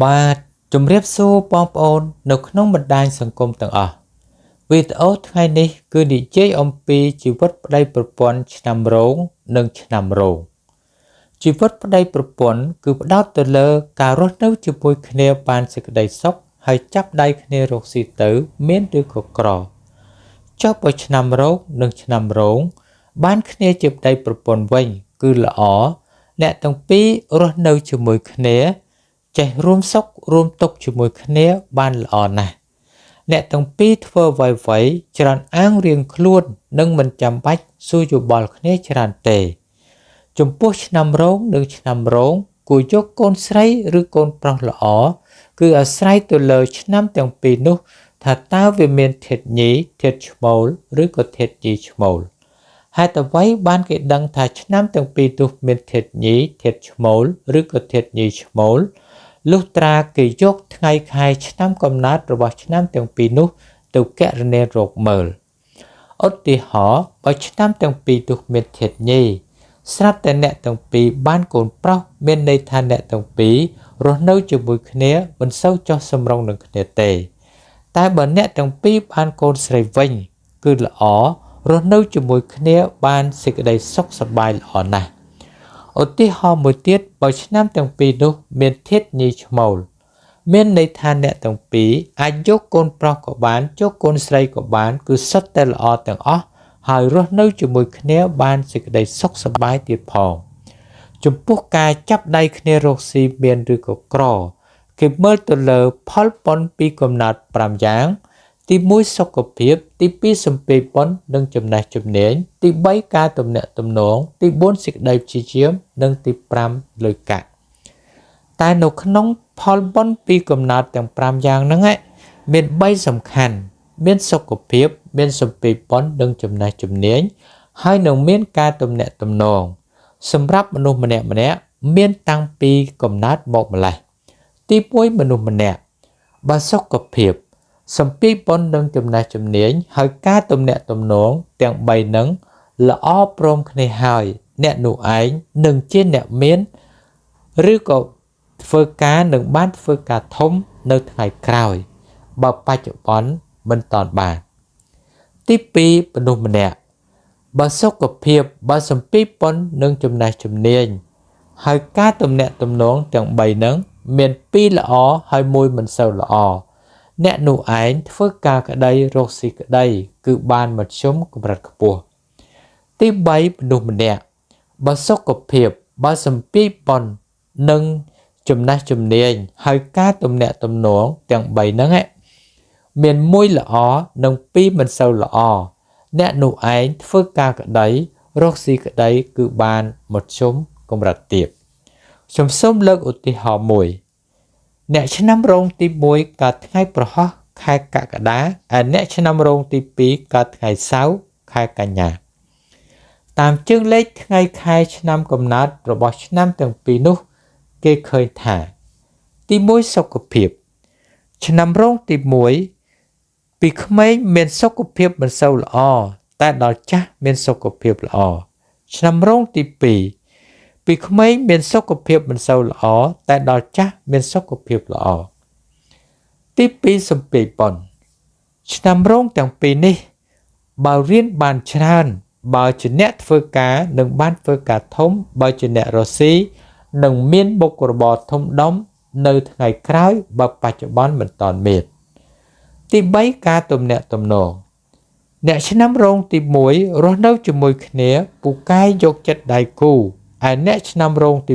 បាទជំរាបសួរបងប្អូននៅក្នុងបណ្ដាញសង្គមទាំងអស់វីដេអូថ្ងៃនេះគឺនិយាយអំពីជីវិតប្តីប្រពន្ធឆ្នាំរោងនិងឆ្នាំរោងជីវិតប្តីប្រពន្ធគឺផ្ដោតទៅលើការរស់នៅជាមួយគ្នាបានសេចក្តីសុខហើយចាប់ដៃគ្នារកស៊ីទៅមានឬក៏ក្រចុះបើឆ្នាំរោងនិងឆ្នាំរោងបានគ្នាជាប្តីប្រពន្ធវិញគឺល្អអ្នកទាំងពីររស់នៅជាមួយគ្នាចេះរួមសុខរួមទុក្ខជាមួយគ្នាបានល្អណាស់អ្នកទាំងពីរធ្វើអ្វីៗច្រើនអាងរៀងខ្លួននិងមិនចាំបាច់សួរយោបល់គ្នាច្រើនទេចំពោះឆ្នាំរោងនិងឆ្នាំរោងគួរយកកូនស្រីឬកូនប្រុសល្អគឺអាស្រ័យទៅលើឆ្នាំទាំងពីរនោះថាតើវាមានធាតុញីធាតុឈ្មោលឬក៏ធាតុញីឈ្មោលហេតុអ្វីបានគេដឹងថាឆ្នាំទាំងពីរនោះមានធាតុញីធាតុឈ្មោលឬក៏ធាតុញីឈ្មោលលុះត្រាគេយកថ្ងៃខែឆ្នាំកំណើតរបស់ឆ្នាំទាំងពីរនោះទៅគណនារកមើលឧទាហរណ៍បើឆ្នាំទាំងពីរនោះមានធាតុញីស្រាប់តែអ្នកទាំងពីរបានកូនប្រុសមានន័យថាអ្នកទាំងពីររស់នៅជាមួយគ្នាមិនសូវចុះសម្រុងនឹងគ្នាទេតែបើអ្នកទាំងពីរបានកូនស្រីវិញគឺល្អរស់នៅជាមួយគ្នាបានសេចក្តីសុខសប្បាយល្អណាស់ឧទាហរណ៍មួយទៀតបើឆ្នាំទាំងពីរនោះមានធាតុញីឈ្មោលមានន័យថាអ្នកទាំងពីរអាចយកកូនប្រុសក៏បានយកកូនស្រីក៏បានគឺសុទ្ធតែល្អទាំងអស់ហើយរស់នៅជាមួយគ្នាបានសេចក្តីសុខសប្បាយទៀតផងចំពោះការចាប់ដៃគ្នារកស៊ីមានឬក៏ក្រគេមើលទៅលើផលបុណ្យពីកំណត់5យ៉ាងទី1សុខភាពទី2សំពេបុណ្យនិងចំណេះជំនាញទី3ការទំនាក់ទំនងទី4សេចក្តីព្យាយាមនិងទី5លុយកាក់តែនៅក្នុងផលបុណ្យពីកំណត់ទាំង5យ៉ាងហ្នឹងមាន3សំខាន់មានសុខភាពមានសំពេបុណ្យនិងចំណេះជំនាញហើយនឹងមានការទំនាក់ទំនងសម្រាប់មនុស្សម្នាក់មានតាំងពីកំណើតមកម្លេះទី1មនុស្សម្នាក់បើសុខភាពសំពីបុណ្យនិងចំណេះជំនាញហើយការទំនាក់ទំនងទាំង3នឹងល្អព្រមគ្នាហើយអ្នកនោះឯងនឹងជាអ្នកមានឬក៏ធ្វើការនឹងបានធ្វើការធំនៅថ្ងៃក្រោយបើបច្ចុប្បន្នមិនតាន់បានទី2មនុស្សម្នាក់បើសុខភាពបើសំពីបុណ្យនិងចំណេះជំនាញហើយការទំនាក់ទំនងទាំង3នឹងមាន2ល្អហើយ1មិនសូវល្អអ្នកនោះឯងធ្វើការក្តីរកស៊ីក្តីគឺបានមធ្យមកម្រិតខ្ពស់ទី3មនុស្សម្នាក់បើសុខភាពបើសំពីបុណ្យនិងចំណេះជំនាញហើយការទំនាក់ទំនងទាំង3ហ្នឹងមាន1ល្អនិង2មិនសូវល្អអ្នកនោះឯងធ្វើការក្តីរកស៊ីក្តីគឺបានមធ្យមកម្រិតទាបខ្ញុំសូមលើកឧទាហរណ៍មួយអ្នកឆ្នាំរោងទី1កើតថ្ងៃប្រហោះខែកក្កដាហើយអ្នកឆ្នាំរោងទី2កើតថ្ងៃសៅរ៍ខែកញ្ញាតាមជើងលេខថ្ងៃខែឆ្នាំកំណើតរបស់ឆ្នាំទាំងពីរនោះគេឃើញថាទី1សុខភាពឆ្នាំរោងទី1ពីក្មេងមានសុខភាពមិនសូវល្អតែដល់ចាស់មានសុខភាពល្អឆ្នាំរោងទី2ពីក្មេងមានសុខភាពមិនសូវល្អតែដល់ចាស់មានសុខភាពល្អទី2សំពេបុណ្យឆ្នាំរោងទាំងពីរនេះបើរៀនបានច្រើនបើជាអ្នកធ្វើការនឹងបានធ្វើការធំបើជាអ្នករកស៊ីនឹងមានមុខរបរធំដុំនៅថ្ងៃក្រោយបើបច្ចុប្បន្នមិនតាន់មានទី3ការទំនាក់ទំនងអ្នកឆ្នាំរោងទី1រស់នៅជាមួយគ្នាពូកែយកចិត្តដៃគូឯអ្នកឆ្នាំរោងទី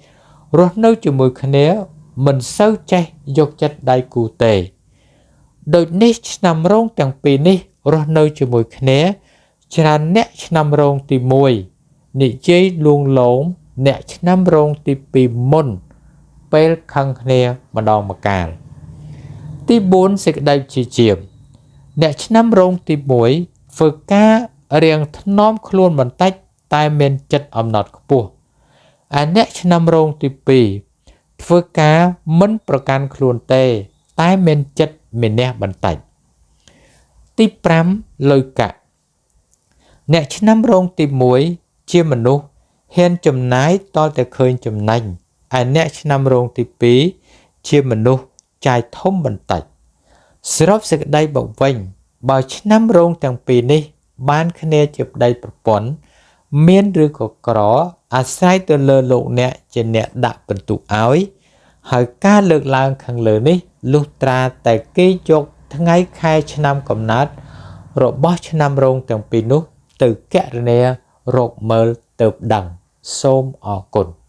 2រស់នៅជាមួយគ្នាមិនសូវចេះយកចិត្តដៃគូទេដូចនេះឆ្នាំរោងទាំងពីរនេះរស់នៅជាមួយគ្នាច្រើនអ្នកឆ្នាំរោងទី1និយាយលួងលោមអ្នកឆ្នាំរោងទី2មុនពេលខឹងគ្នាម្ដងម្កាលទី4សេចក្តីព្យាយាមអ្នកឆ្នាំរោងទី1ធ្វើការរៀងថ្នមខ្លួនបន្តិចតែមានចិត្តអំណត់ខ្ពស់ឯអ្នកឆ្នាំរោងទី2ធ្វើការមិនប្រកាន់ខ្លួនទេតែមានចិត្តមានះបន្តិចទី5លុយកាក់អ្នកឆ្នាំរោងទី1ជាមនុស្សហ៊ានចំណាយតតែឃើញចំណេញឯអ្នកឆ្នាំរោងទី2 ជាមនុស្សចាយធំបន្តិចសរុបសេចក្តីមកវិញបើឆ្នាំរោងទាំងពីរនេះបានគ្នាជាប្តីប្រពន្ធមានឬក៏ក្រអាស្រ័យទៅលើលោកអ្នកជាអ្នកដាក់បន្ទុកឲ្យហើយការលើកឡើងខាងលើនេះលុះត្រាតែគេយកថ្ងៃខែឆ្នាំកំណើតរបស់ឆ្នាំរោងទាំងពីរនោះទៅគណនារកមើលទៅដឹងសូមអរគុណ